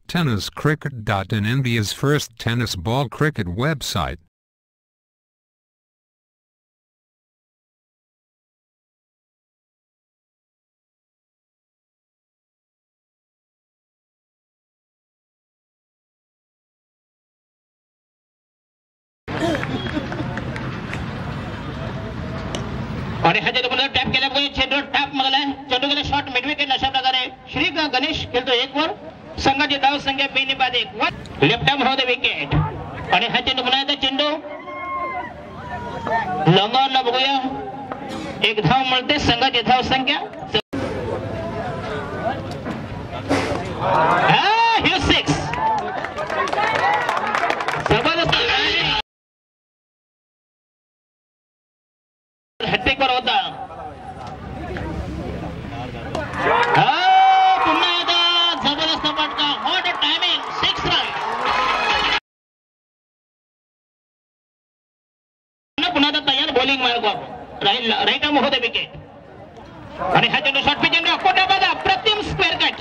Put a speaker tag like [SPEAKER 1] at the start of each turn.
[SPEAKER 1] tenniscricket.in, India's first tennis ball cricket website.
[SPEAKER 2] आणि हा चेंडू टॅप केल्यामुळे चेंडू टॅप मागलाय, चेंडू गेला शॉट मिड विकेट. अशा प्रकारे श्री गणेश खेळतो 1 वर. संघाची धाव संख्या 2 बाद 1 वर. लेफ्ट आर्म होते विकेट. आणि हा चेंडू पुन्हा एकदा चेंडू लंगावरला बघूया. 1 धाव मिळते. संघाची धाव संख्या 6. हॅट्रिक वर होता. पुन्हा एकदा जबरदस्त फटका. What a timing. 6 रन. पुन्हा एकदा तयार बॉलिंग मार्गावर राईट आर्म होते विकेट. आणि हा चेंडू शॉर्ट पिच चेंडू कोट्याबाद अप्रतिम स्क्वेअर कट.